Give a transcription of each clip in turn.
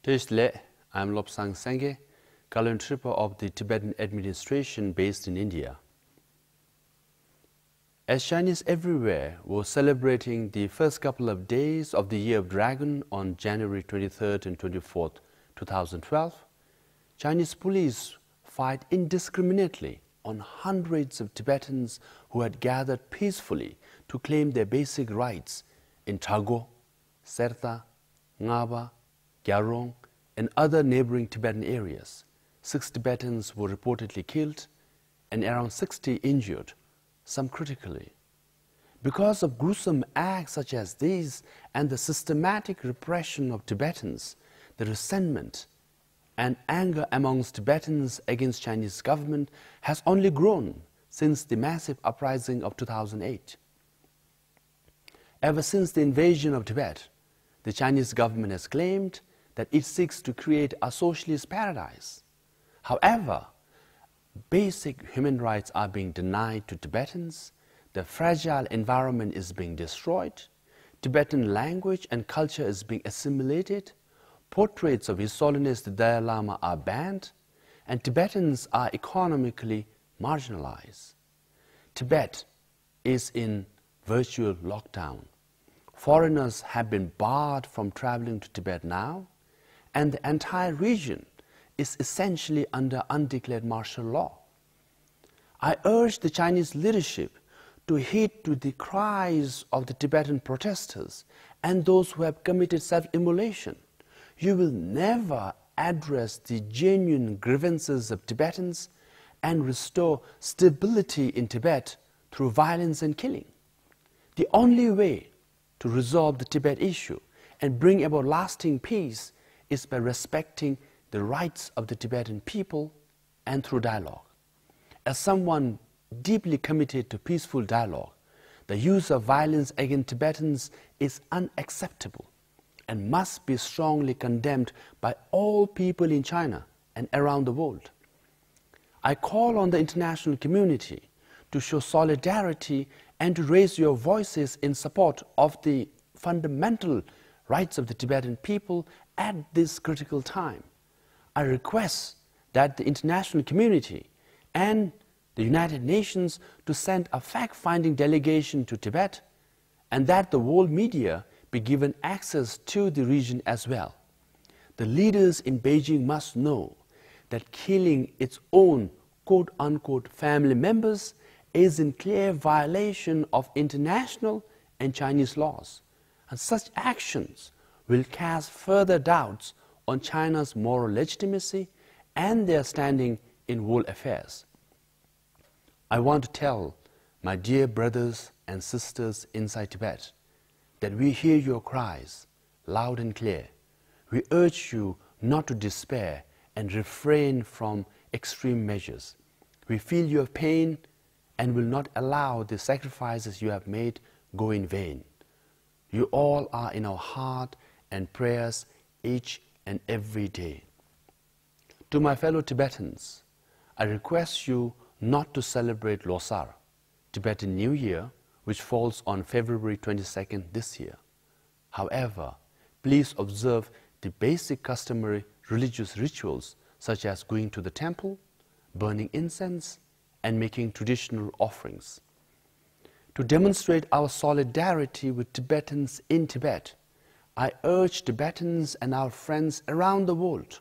Tesle, I'm Lobsang Sengye, current tripper of the Tibetan administration based in India. As Chinese everywhere were celebrating the first couple of days of the Year of Dragon on January 23rd and 24th, 2012, Chinese police fired indiscriminately on hundreds of Tibetans who had gathered peacefully to claim their basic rights in Thago, Serta, Ngaba, Gyarong, and other neighboring Tibetan areas. 6 Tibetans were reportedly killed and around 60 injured, some critically. Because of gruesome acts such as these and the systematic repression of Tibetans, the resentment and anger amongst Tibetans against Chinese government has only grown since the massive uprising of 2008. Ever since the invasion of Tibet, the Chinese government has claimed that it seeks to create a socialist paradise. However, basic human rights are being denied to Tibetans, the fragile environment is being destroyed, Tibetan language and culture is being assimilated, portraits of His Holiness the Dalai Lama are banned, and Tibetans are economically marginalized. Tibet is in virtual lockdown. Foreigners have been barred from traveling to Tibet now, and the entire region is essentially under undeclared martial law. I urge the Chinese leadership to heed to the cries of the Tibetan protesters and those who have committed self-immolation. You will never address the genuine grievances of Tibetans and restore stability in Tibet through violence and killing. The only way to resolve the Tibet issue and bring about lasting peace is by respecting the rights of the Tibetan people and through dialogue. As someone deeply committed to peaceful dialogue, the use of violence against Tibetans is unacceptable and must be strongly condemned by all people in China and around the world. I call on the international community to show solidarity and to raise your voices in support of the fundamental rights of the Tibetan people at this critical time. I request that the international community and the United Nations to send a fact-finding delegation to Tibet, and that the world media be given access to the region as well. The leaders in Beijing must know that killing its own quote-unquote family members is in clear violation of international and Chinese laws, and such actions will cast further doubts on China's moral legitimacy and their standing in world affairs. I want to tell my dear brothers and sisters inside Tibet that we hear your cries loud and clear. We urge you not to despair and refrain from extreme measures. We feel your pain and will not allow the sacrifices you have made go in vain. You all are in our heart and prayers each and every day. To my fellow Tibetans, I request you not to celebrate Losar, Tibetan New Year, which falls on February 22nd this year. However, please observe the basic customary religious rituals such as going to the temple, burning incense, and making traditional offerings. To demonstrate our solidarity with Tibetans in Tibet, I urge Tibetans and our friends around the world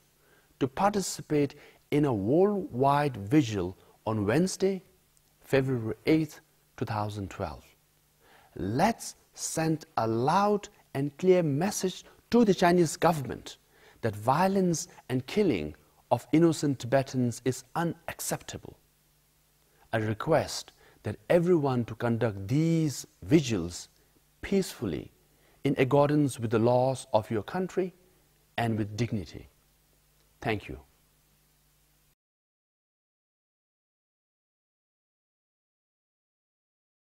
to participate in a worldwide vigil on Wednesday, February 8th, 2012. Let's send a loud and clear message to the Chinese government that violence and killing of innocent Tibetans is unacceptable. I request that everyone to conduct these vigils peacefully in accordance with the laws of your country and with dignity. Thank you.